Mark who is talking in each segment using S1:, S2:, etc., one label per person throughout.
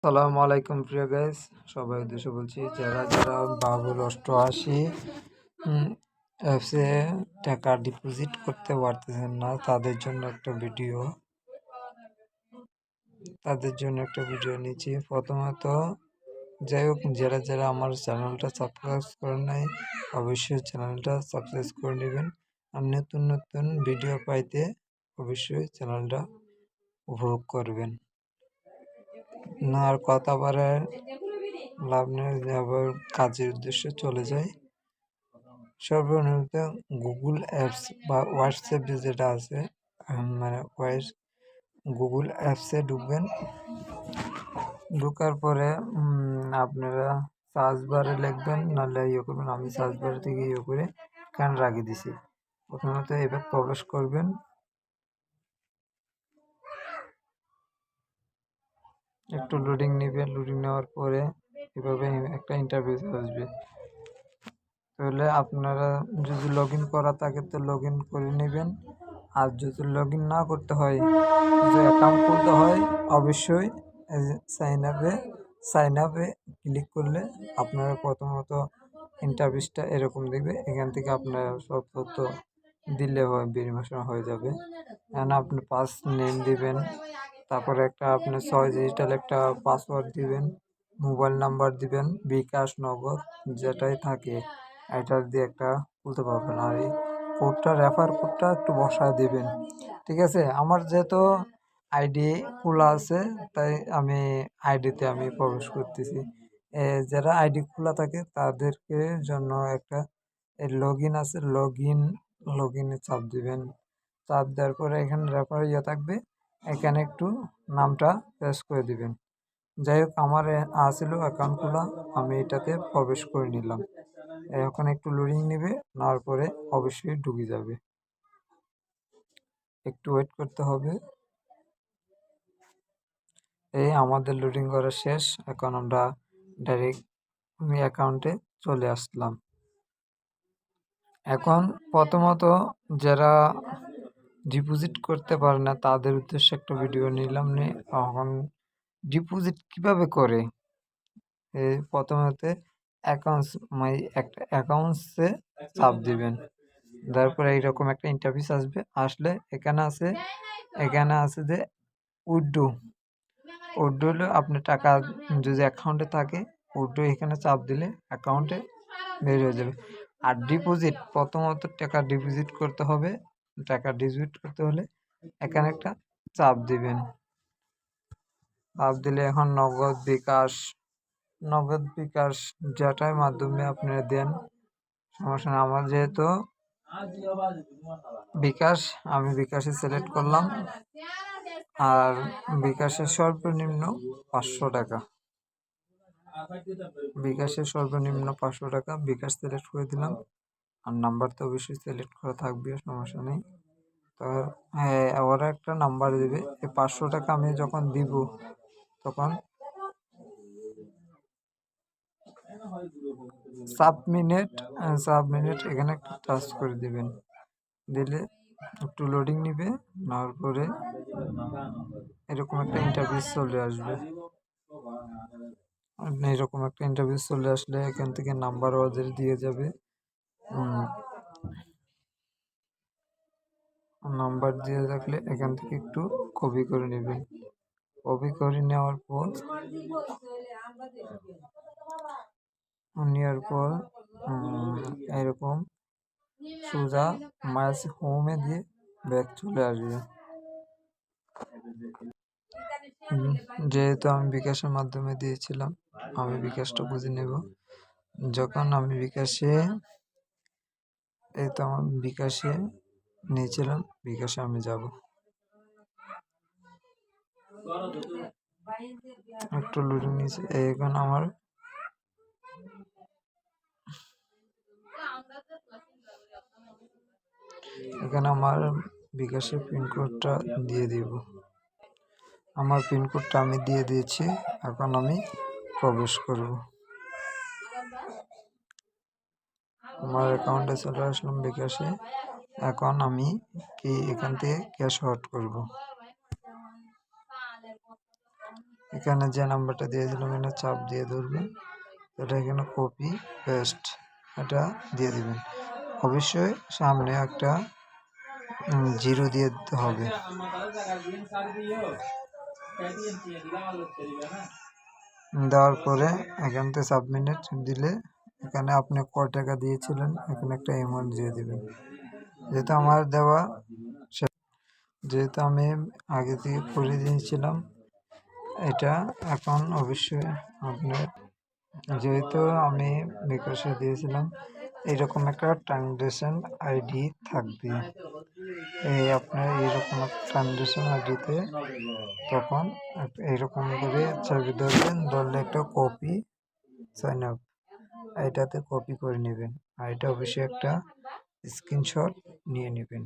S1: সালামু আলাইকুম প্রিয় গাইস, সবাই উদ্দেশ্য বলছি যারা যারা বাবুল অষ্টআশি অ্যাপসে টাকা ডিপোজিট করতে পারতেছেন না তাদের জন্য একটা ভিডিও নিচ্ছি। প্রথমত যাই হোক, যারা যারা আমার চ্যানেলটা সাবস্ক্রাইব করেন নাই অবশ্যই চ্যানেলটা সাবস্ক্রাইব করে নেবেন। আর নতুন নতুন ভিডিও পাইতে অবশ্যই চ্যানেলটা উপভোগ করবেন। না আর কথা বাড়ায় লাভ নেই, আবার কাজের উদ্দেশ্যে চলে যায়। সর্বনিম্ন গুগল অ্যাপস বা হোয়াটসঅ্যাপ যেটা আছে, মানে গুগল অ্যাপসে ঢুকবেন। ঢোকার পরে আপনারা সার্চ বারে লিখবেন, নাহলে করবেন। আমি সার্চ বারে থেকে করে কেন রাখিয়ে দিছি। প্রথমত এবার প্রবেশ করবেন। একটু লোডিং নেবেন। লোডিং নেওয়ার পরে এভাবে একটা ইন্টারফেস আসবে। তাহলে আপনারা যদি লগ ইন করা থাকে তো লগ ইন করে নেবেন। আর যদি লগ ইন না করতে হয়, যে অ্যাকাউন্ট খুলতে হয়, অবশ্যই সাইন আপে ক্লিক করলে আপনারা প্রথমত ইন্টারফেসটা এরকম দেখবে। এখান থেকে আপনারা সব তথ্য দিলে ভেরিফিকেশন হয়ে যাবে। আপনি পাস নেম দিবেন, তারপরে একটা আপনি 6 ডিজিটাল একটা পাসওয়ার্ড দিবেন, মোবাইল নাম্বার দিবেন, বিকাশ নগদ যেটাই থাকে এটা দিয়ে একটা খুলতে পারবেন। আর এই কোডটা, রেফার কোডটা একটু বসায় দিবেন। ঠিক আছে, আমার যেহেতু আইডি খোলা আছে তাই আমি আইডিতে প্রবেশ করতেছি। যারা আইডি খোলা থাকে তাদেরকে জন্য একটা লগ ইন আছে, লগ ইনে চাপ দিবেন। চাপ দেওয়ার পরে এখানে রেফার থাকবে, এখানে একটু নামটা পেস্ট করে দিবেন। যাই হোক, আমার আসছিল অ্যাকাউন্ট খোলা, আমি এটাতে প্রবেশ করে নিলাম। এখন একটু লোডিং নেবে, নেওয়ার পরে অবশ্যই ঢুকে যাবে। একটু ওয়েট করতে হবে। এই আমাদের লোডিং করা শেষ। এখন আমরা ডাইরেক্ট আমি অ্যাকাউন্টে চলে আসলাম। এখন প্রথমত যারা ডিপোজিট করতে পারে না তাদের উদ্দেশ্যে একটা ভিডিও নিলাম। এখন ডিপোজিট কিভাবে করে, প্রথমতে অ্যাকাউন্টস একটা অ্যাকাউন্টসে চাপ দিবেন। তারপরে এইরকম একটা ইন্টারফেস আসলে এখানে আছে যে উইথড্র হলে আপনি টাকা যদি অ্যাকাউন্টে থাকে, উইথড্র এখানে চাপ দিলে অ্যাকাউন্টে বের হয়ে যাবে। আর ডিপোজিট, প্রথমত টাকা ডিপোজিট করতে হবে। টাকা ডিপোজিট করতে হলে এখানে একটা চাপ দিবেন। চাপ দিলে এখন নগদ বিকাশ যেটার মাধ্যমে আপনারা দেন সমস্যা নেই। আমার যেহেতু বিকাশ, আমি বিকাশে সিলেক্ট করলাম। আর বিকাশের সর্বনিম্ন 500 টাকা, বিকাশ সিলেক্ট করে দিলাম। আর নাম্বার তো অবশ্যই সিলেক্ট করা থাকবে, সমস্যা নেই। তো হ্যাঁ, ওরা একটা নাম্বার দেবে। এই 500 টাকা আমি যখন দিব তখন সাবমিনিট এখানে একটা টাচ করে দিবেন। দিলে একটু লোডিং নিবে, নেওয়ার পরে এরকম একটা ইন্টারফেস চলে আসবে। এরকম একটা ইন্টারফেস চলে আসলে এখান থেকে নাম্বার ওদের দিয়ে যাবে। নাম্বার দিয়ে থাকলে এখান থেকে একটু কপি করে নেবেন। কপি করে নেওয়ার পর এরকম সোজা মাইস হোমে দিয়ে ব্যাক চলে আসবে। যেহেতু আমি বিকাশের মাধ্যমে দিয়েছিলাম, আমি বিকাশটা বুঝে নেব। যখন আমি বিকাশে নিয়েছিলাম, বিকাশে আমি যাব। একটু লুটে নিয়েছি। এখন আমার বিকাশের পিনকোডটা দিয়ে দিব। আমার পিনকোডটা আমি দিয়ে দিয়েছি। এখন আমি প্রবেশ করব। আমার অ্যাকাউন্টে চলে আসলাম বিকাশে। এখন আমি এখান থেকে ক্যাশ আউট করব। এখানে যে নাম্বারটা দিয়েছিলাম এখানে চাপ দিয়ে ধরবেন, এটা এখানে কপি পেস্ট এটা দিয়ে দিবেন। অবশ্যই সামনে একটা 0 দিয়ে দিতে হবে। দেওয়ার পরে এখান থেকে সাবমিট দিলে এখানে আপনি কত টাকা দিয়েছিলেন এখানে একটা অ্যামাউন্ট দিয়ে দিবেন। যেহেতু আমার দেওয়া, যেহেতু আমি আগে থেকে করে দিয়েছিলাম এটা, এখন অবশ্যই আপনার, যেহেতু আমি বিকাশে দিয়েছিলাম এইরকম একটা ট্রানজ্যাকশন আইডি থাকবে, এই আপনার এইরকম ট্রানজ্যাকশন আইডিতে তখন এইরকম করে ছবি ধরবেন, ধরলে একটা কপি সাইন আপ এটাতে কপি করে নেবেন, আর এটা অবশ্যই একটা স্ক্রিনশট নিয়ে নেবেন।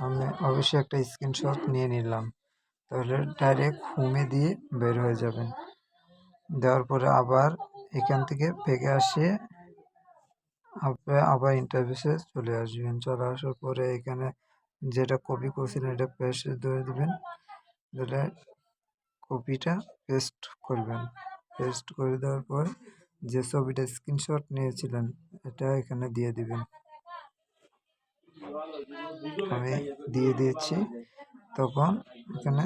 S1: আমি অবশ্যই একটা স্ক্রিনশট নিয়ে নিলাম, তাহলে ডাইরেক্ট হোমে দিয়ে বের হয়ে যাবেন। দেওয়ার পরে আবার এখান থেকে ব্যাকে আসে আবার ইন্টারফেসে চলে আসবেন। চলে আসার পরে এখানে যেটা কপি করছিলেন এটা পেস্ট ধরে দেবেন, দিলে কপিটা পেস্ট করবেন। পেস্ট করে দেওয়ার পর যে ছবিটা স্ক্রিনশট নিয়েছিলেন এটা এখানে দিয়ে দিবেন। আমি দিয়ে দিয়েছি, তখন এখানে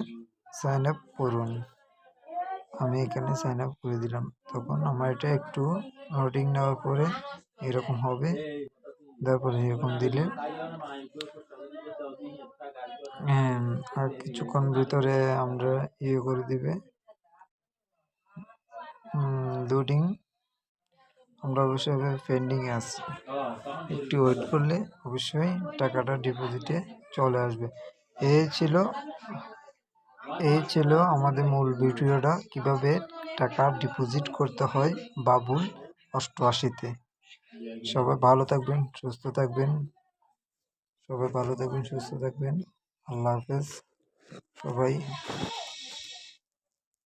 S1: সাইন আপ করুন। আমি এখানে সাইন আপ করে দিলাম, তখন আমার এটা একটু লোডিং নেওয়ার পরে এরকম হবে। তারপরে এরকম দিলে আর কিছুক্ষণ ভিতরে আমরা করে দিবে লোডিং। আমরা অবশ্যই পেন্ডিংয়ে আছি, একটু ওয়েট করলে অবশ্যই টাকাটা ডিপোজিটে চলে আসবে। এই ছিল আমাদের মূল ভিডিওটা, কিভাবে টাকা ডিপোজিট করতে হয় বাবুল 88-তে। সবাই ভালো থাকবেন, সুস্থ থাকবেন। আল্লাহ হাফেজ সবাই।